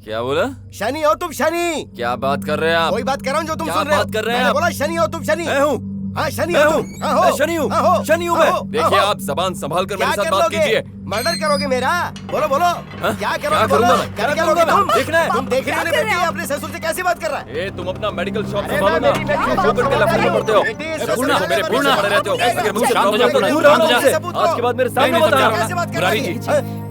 क्या बोला? शनि हो तुम, शनि। क्या बात कर रहे हैं आप? वही बात कर रहा हूँ जो तुम क्या सुन रहे हो। बात कर रहे हैं मैंने आप? बोला शनि हो तुम, शनि। मैं हूँ। हाँ शनि मैं हो हूँ। तुम। हाँ, हो। मैं शनि हूँ। हाँ, हो। शनि हूँ हाँ, मैं। हो। देखिए हाँ, हो। आप जबान संभाल कर क्या मेरे साथ कर बात लोगे? कीजिए। मर्डर करोगे मेरा? बोलो बोलो। हाँ? क्या क्या करोगे? करूंगा बोलो। मैं? क्या क्या करोगे करूंगा तुम? मैं? देखना है। तुम देख रहे हो क्या ना कर रहे बेटी, हो? अपने ससुर से कैसे बात कर रहा है? ए तुम अपना मेडिकल शॉप अरे संभालो मैं ना। मेरी मेडिकल क्यों शॉप करके लफड़े संभाल पड़ते हो? बेटी, ए, ससुर पूर्णा, से मेरे मेरे पीछे पीछे पड़े रहते हो। पड़े अगर मुझसे शांत हो प्रॉब्लम जाओ, तो दूर शांत रहो हो जाओ। मुझसे। सबूत आज दो। के बाद मेरे सामने नहीं, मत नहीं, आना। कैसे बात कर मुरारी रही जी। है?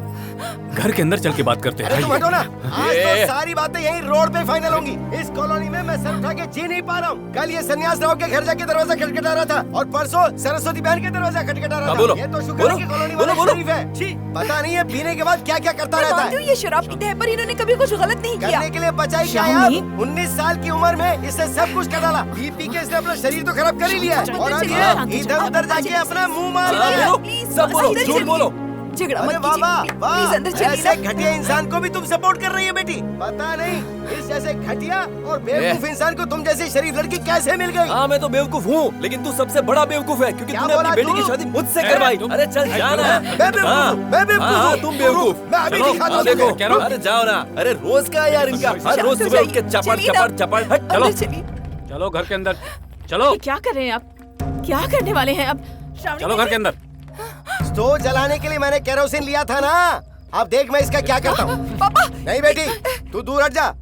घर के अंदर चल के बात करते अरे हैं। तुम हटो ना। आज ये। तो सारी बातें यहीं रोड पे फाइनल होंगी। इस कॉलोनी में मैं सर उठा के जी नहीं पा रहा हूँ। कल ये सन्यास राव के घर जाके दरवाजा खटखटा रहा था और परसों सरस्वती बहन के दरवाजा खटखटा रहा हाँ, था। बोलो। ये तो शुक्र बोलो। है कि कॉलोनी बोलो, वाला बोलो। शरीफ है। छी, पता नहीं है पीने के बाद क्या क्या करता मैं रहता मानती है। हूँ ये शराब पीते हैं, पर इन्होंने कभी कुछ गलत नहीं किया। करने के लिए बचाई क्या है शामी। अब? 19 साल की उम्र में इससे सब कुछ कर डाला। पी के इसने अपना शरीर तो खराब कर ही लिया है। और अब ये इधर उधर जाके अपना मुंह मार हाँ, रही है। बोलो। प्लीज, सब बोलो, अंदर झूठ चलिए। बोलो। झगड़ा अरे मत वाह वाह कीजिए, वाह, प्लीज अंदर चलिए ऐसे ना। घटिया इंसान को भी तुम सपोर्ट कर रही है बेटी। पता नहीं इस जैसे घटिया और बेवकूफ इंसान को तुम जैसी शरीफ लड़की कैसे मिल गई। हाँ मैं तो बेवकूफ हूँ, लेकिन तू सबसे बड़ा बेवकूफ है क्योंकि क्या तूने अपनी बोला बेटी तू? की शादी मुझसे करवाई। अरे चल जाना। मैं बेवकूफ हूँ, मैं बेवकूफ हाँ, हूँ। तुम बेवकूफ। मैं अभी चलो, दिखाता हाँ, हूँ देखो तुम्हें। अरे जाओ ना। अरे रोज का है यार इनका, हर रोज शांत हो सुबह उठ के जाइए, चपड़ चलिए ना। चपड़ चपड़। हट, चलो अंदर चलिए। चलो घर के अंदर चलो। ये क्या कर रहे हैं आप? क्या करने वाले हैं अब? श्रावणी चलो घर के अंदर। स्टोव जलाने के लिए मैंने केरोसिन लिया था ना। अब देख मैं इसका क्या करता हूँ। पापा, नहीं बेटी, तू दूर हट जा।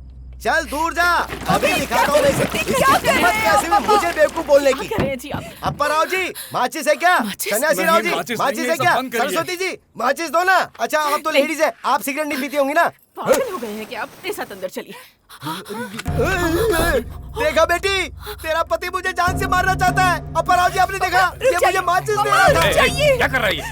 चल दूर जा। अभी दिखाता हूँ मैं इसे। क्या इसकी कर रहे हिम्मत हैं कैसे हुई पापा? मुझे बेवकूफ बोलने की। क्या कर रहे हैं जी आप? अप्पा राव जी, माचिस है क्या? माचिस? सन्यासी राव जी, नहीं, माचिस माचिस नहीं है है, क्या? सब बंद करिए। सरस्वती जी, माचिस दो ना। अच्छा आप तो लेडीज है, आप सिगरेट नहीं पीती होंगी ना? पागल हो गए हैं क्या आप? मेरे साथ अंदर चलिए। देखा बेटी, तेरा पति मुझे जान से मारना चाहता है। अप्पा राव जी आपने देखा, ये मुझे माचिस दे रहा था। चाहिए। क्या कर रहा है ये?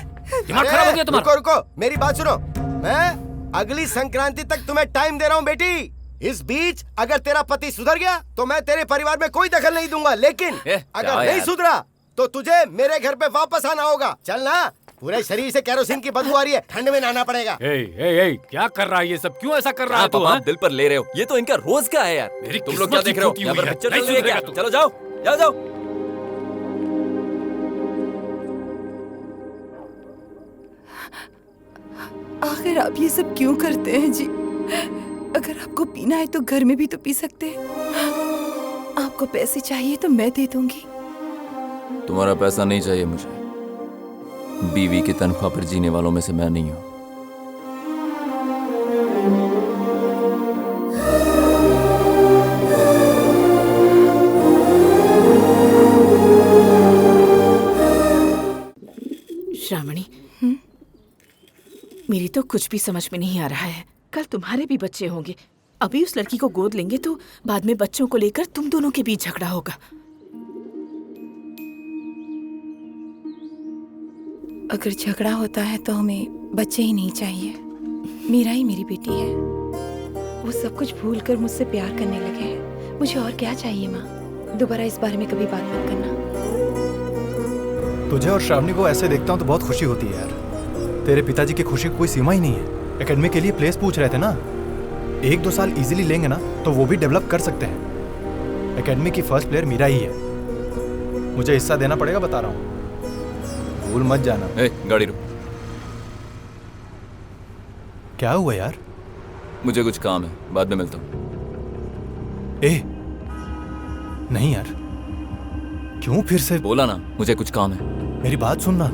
दिमाग खराब हो गया तुम्हारा? रुको रुको, मेरी बात सुनो। मैं अगली संक्रांति तक तुम्हें टाइम दे रहा हूँ बेटी। इस बीच अगर तेरा पति सुधर गया तो मैं तेरे परिवार में कोई दखल नहीं दूंगा, लेकिन अगर जाओ नहीं यार। सुधरा तो तुझे मेरे घर पे वापस आना होगा। चल ना, पूरे शरीर से केरोसिन की बदबू आ रही है, ठंड में नहाना पड़ेगा। क्या कर रहा है ये सब? क्यों ऐसा कर रहा हाँ, है तू? पापा हाँ? आप दिल पर ले रहे हो, ये तो इनका रोज का है यार। मेरी तुम लोग क्या किस्मत देख रहे हो? ही यहाँ पर टूटी पिक्चर हुई है। चल रही है क्या? नहीं सुधरेगा चलो जाओ जाओ जाओ। आखिर आप ये सब क्यों करते हैं जी? अगर आपको पीना है तो घर में भी तो पी सकते हैं। आपको पैसे चाहिए तो मैं दे दूंगी। तुम्हारा पैसा नहीं चाहिए मुझे। बीवी की तनख्वाह पर जीने वालों में से मैं नहीं हूँ। श्रावणी, मेरी तो कुछ भी समझ में नहीं आ रहा है। कल तुम्हारे भी बच्चे होंगे। अभी उस लड़की को गोद लेंगे तो बाद में बच्चों को लेकर तुम दोनों के बीच झगड़ा होगा। अगर झगड़ा होता है तो हमें बच्चे ही नहीं चाहिए। मीरा ही मेरी बेटी है। वो सब कुछ भूल कर मुझसे प्यार करने लगे हैं। मुझे और क्या चाहिए माँ? दोबारा इस बारे में कभी बात मत करना। तुझे और श्रावणी को ऐसे देखता हूँ तो बहुत खुशी होती है यार। तेरे पिताजी की खुशी की कोई सीमा ही नहीं है। एकेडमी के लिए प्लेस पूछ रहे थे ना, 1-2 साल इजीली लेंगे ना तो वो भी डेवलप कर सकते हैं। एकेडमी की फर्स्ट प्लेयर मीरा ही है। मुझे हिस्सा देना पड़ेगा, बता रहा हूँ, भूल मत जाना। गाड़ी रुक। क्या हुआ यार? मुझे कुछ काम है, बाद में मिलता हूँ। नहीं यार, क्यों फिर से? बोला ना मुझे कुछ काम है। मेरी बात सुनना।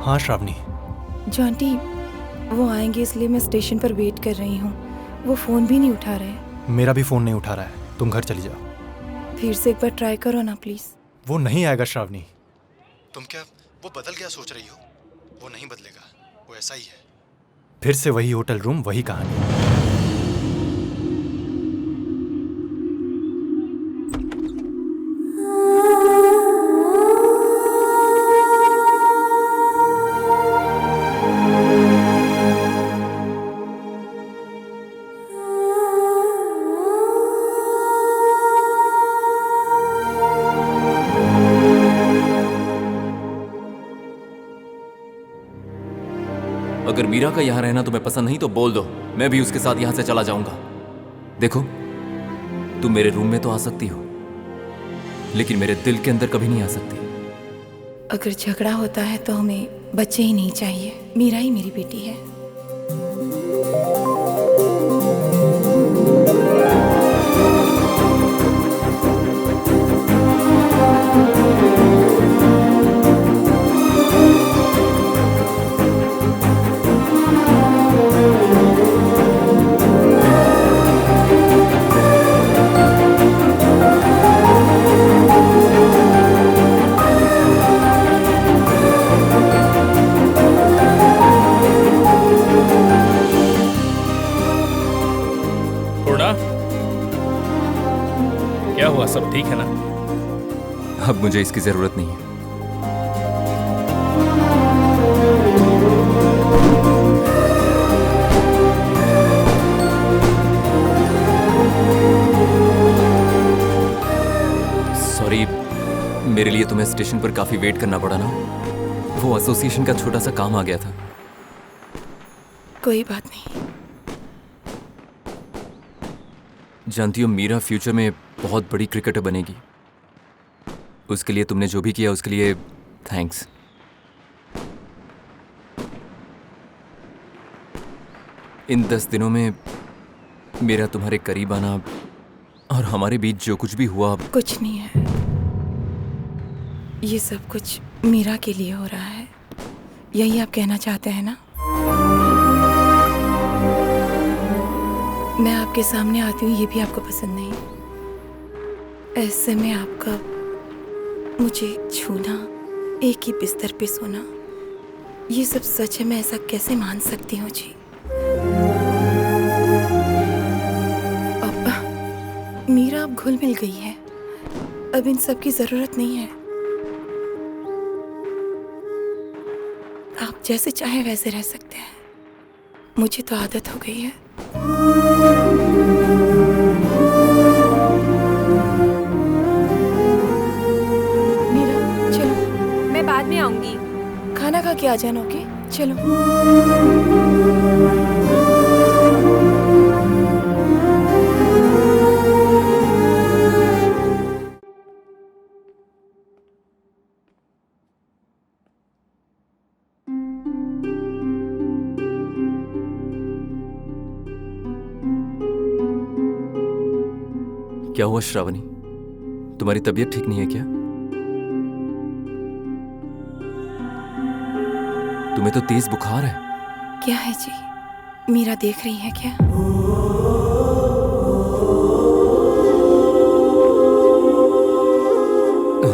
हाँ श्रावणी। जॉन्टी, वो आएंगे इसलिए मैं स्टेशन पर वेट कर रही हूँ। वो फोन भी नहीं उठा रहे। मेरा भी फोन नहीं उठा रहा है। तुम घर चली जाओ। फिर से एक बार ट्राई करो ना प्लीज। वो नहीं आएगा श्रावणी। तुम क्या वो बदल गया सोच रही हो? वो नहीं बदलेगा, वो ऐसा ही है। फिर से वही होटल रूम, वही कहानी। अगर मीरा का यहाँ रहना तुम्हें पसंद नहीं तो बोल दो, मैं भी उसके साथ यहाँ से चला जाऊंगा। देखो, तुम मेरे रूम में तो आ सकती हो, लेकिन मेरे दिल के अंदर कभी नहीं आ सकती। अगर झगड़ा होता है तो हमें बच्चे ही नहीं चाहिए। मीरा ही मेरी बेटी है। क्या हुआ, सब ठीक है ना? अब मुझे इसकी जरूरत नहीं है। सॉरी, मेरे लिए तुम्हें स्टेशन पर काफी वेट करना पड़ा ना। वो एसोसिएशन का छोटा सा काम आ गया था। कोई बात नहीं। जानती हो, मीरा फ्यूचर में बहुत बड़ी क्रिकेटर बनेगी। उसके लिए तुमने जो भी किया उसके लिए थैंक्स। इन 10 दिनों में मेरा तुम्हारे करीब आना और हमारे बीच जो कुछ भी हुआ, कुछ नहीं है। ये सब कुछ मीरा के लिए हो रहा है, यही आप कहना चाहते हैं ना? मैं आपके सामने आती हूँ, ये भी आपको पसंद नहीं। ऐसे में आपका मुझे छूना, एक ही बिस्तर पे सोना, ये सब सच है। मैं ऐसा कैसे मान सकती हूँ जी? अब मीरा अब घुल मिल गई है, अब इन सब की जरूरत नहीं है। आप जैसे चाहे वैसे रह सकते हैं, मुझे तो आदत हो गई है। मीरा चलो। मैं बाद में आऊंगी। खाना खा के आ जाना, ओके? चलो। क्या हुआ श्रावणी? तुम्हारी तबीयत ठीक नहीं है क्या? तुम्हें तो तेज बुखार है। क्या है जी? मीरा देख रही है क्या?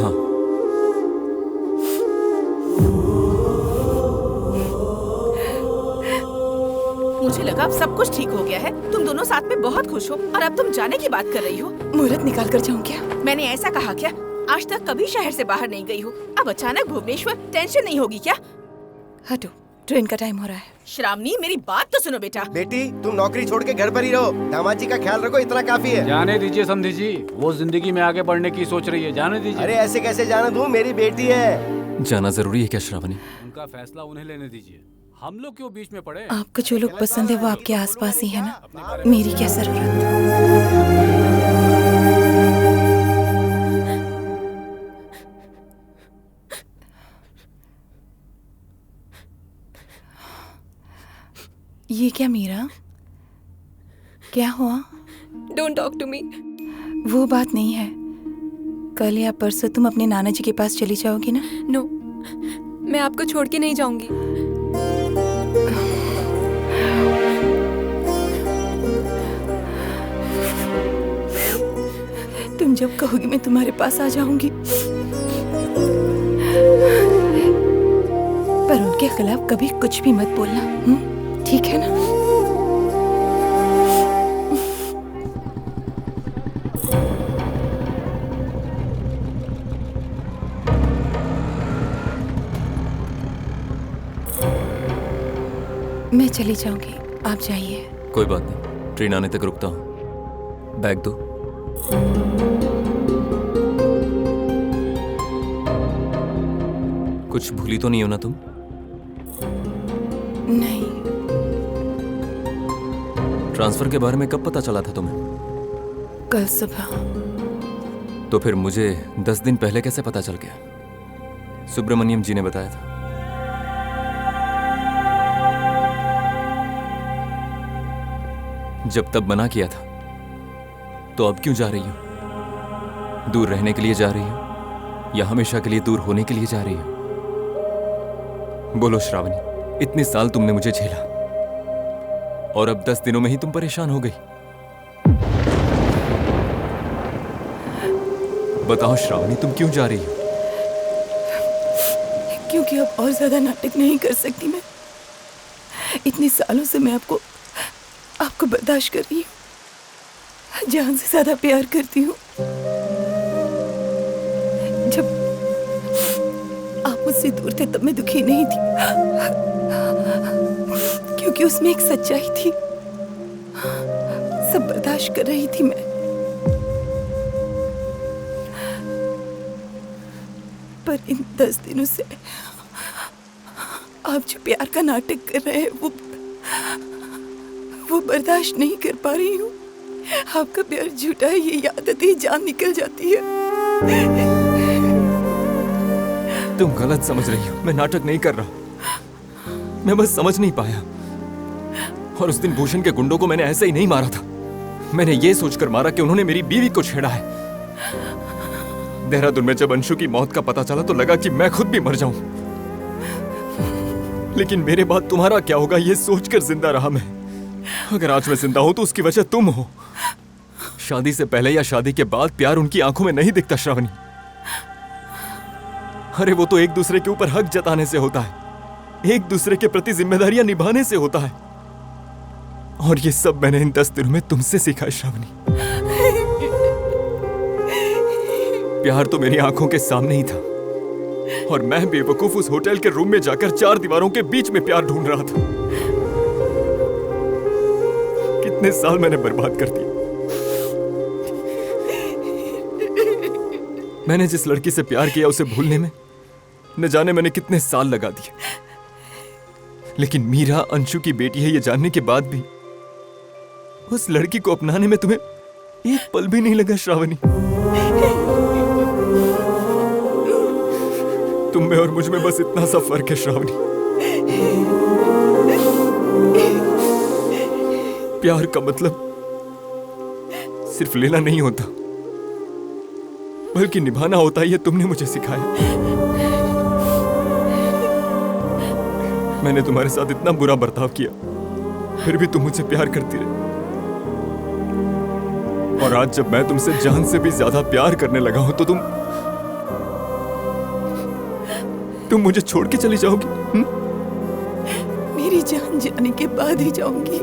हाँ। मुझे लगा अब सब कुछ ठीक हो गया है। तुम दोनों साथ में बहुत खुश हो और अब तुम जाने की बात कर रही हो। मुहूर्त निकाल कर जाऊं क्या? मैंने ऐसा कहा क्या? आज तक कभी शहर से बाहर नहीं गई हो, अब अचानक भुवनेश्वर, टेंशन नहीं होगी क्या? हटो, ट्रेन का टाइम हो रहा है। श्रावणी, मेरी बात तो सुनो बेटा। बेटी, तुम नौकरी छोड़ के घर पर ही रहो। दामाद जी का ख्याल रखो, इतना काफी है। जाने दीजिए समधी जी, वो जिंदगी में आगे बढ़ने की सोच रही है, जाने दीजिए। अरे ऐसे कैसे जाना दूं? मेरी बेटी है। जाना जरूरी है क्या श्रावणी? उनका फैसला उन्हें लेने दीजिए, हम लोग क्यों बीच में पड़े? आपको जो लोग पसंद है वो आपके आसपास ही है ना, मेरी क्या जरूरत? ये क्या मीरा? क्या हुआ? Don't talk to me. वो बात नहीं है। कल या परसों तुम अपने नाना जी के पास चली जाओगी ना? नो, मैं आपको छोड़ के नहीं जाऊंगी। तुम जब कहोगी मैं तुम्हारे पास आ जाऊंगी, पर उनके खिलाफ कभी कुछ भी मत बोलना, ठीक है ना? मैं चली जाऊंगी, आप जाइए। कोई बात नहीं, ट्रेन आने तक रुकता हूँ। बैग दो। कुछ भूली तो नहीं हो ना तुम? नहीं। ट्रांसफर के बारे में कब पता चला था तुम्हें? कल सुबह। तो फिर मुझे 10 दिन पहले कैसे पता चल गया? सुब्रमण्यम जी ने बताया था। जब तब मना किया था, तो अब क्यों जा रही हो? दूर रहने के लिए जा रही हो या हमेशा के लिए दूर होने के लिए जा रही हो? बोलो श्रावणी, इतने साल तुमने मुझे झेला और अब 10 दिनों में ही तुम परेशान हो गई। बताओ श्रावणी, तुम क्यों जा रही हो? क्योंकि अब और ज्यादा नाटक नहीं कर सकती मैं। इतने सालों से मैं आपको बर्दाश्त कर रही हूँ, जान से ज्यादा प्यार करती हूँ। जब आप मुझसे दूर थे तब मैं दुखी नहीं थी, क्योंकि उसमें एक सच्चाई थी। सब बर्दाश्त कर रही थी मैं। पर इन 10 दिनों से आप जो प्यार का नाटक कर रहे हैं वो बर्दाश्त नहीं कर पा रही हूँ। आपका प्यार झूठा है, ये याद आती ही जान निकल जाती है। तुम गलत समझ रही हो, मैं नाटक नहीं कर रहा। मैं बस समझ नहीं पाया। और उस दिन भूषण के गुंडों को मैंने ऐसे ही नहीं मारा था। मैंने ये सोचकर मारा कि उन्होंने मेरी बीवी को छेड़ा है। देहरादून में जब अंशु की मौत का पता चला तो लगा कि मैं खुद भी मर जाऊं। लेकिन मेरे बाद तुम्हारा क्या होगा ये सोचकर जिंदा रहा मैं। अगर आज मैं जिंदा हूं तो उसकी वजह तुम हो। शादी से पहले या शादी के बाद प्यार उनकी आंखों में नहीं दिखता श्रावणी। अरे वो तो एक दूसरे के ऊपर हक जताने से होता है, एक दूसरे के प्रति जिम्मेदारियां निभाने से होता है। और ये सब मैंने इन 10 दिनों में तुमसे सीखा है श्रावणी। प्यार तो मेरी आंखों के सामने ही था और मैं बेवकूफ उस होटल के रूम में जाकर 4 दीवारों के बीच में प्यार ढूंढ रहा था। कितने साल मैंने बर्बाद कर दिए। मैंने जिस लड़की से प्यार किया उसे भूलने में न जाने मैंने कितने साल लगा दिए। लेकिन मीरा अंशु की बेटी है ये जानने के बाद भी उस लड़की को अपनाने में तुम्हें एक पल भी नहीं लगा श्रावणी। तुम में और मुझ में बस इतना सा फर्क है श्रावणी। प्यार का मतलब सिर्फ लेना नहीं होता बल्कि निभाना होता है, ये तुमने मुझे सिखाया। मैंने तुम्हारे साथ इतना बुरा बर्ताव किया फिर भी तुम मुझे प्यार करती रही। और आज जब मैं तुमसे जान से भी ज्यादा प्यार करने लगा हूं तो तुम मुझे छोड़ के चली जाओगी? मेरी जान जाने के बाद ही जाऊंगी।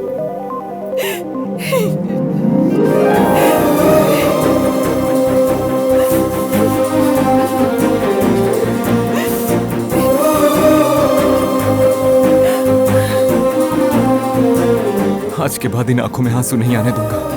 आज के बाद इन आंखों में आंसू नहीं आने दूंगा।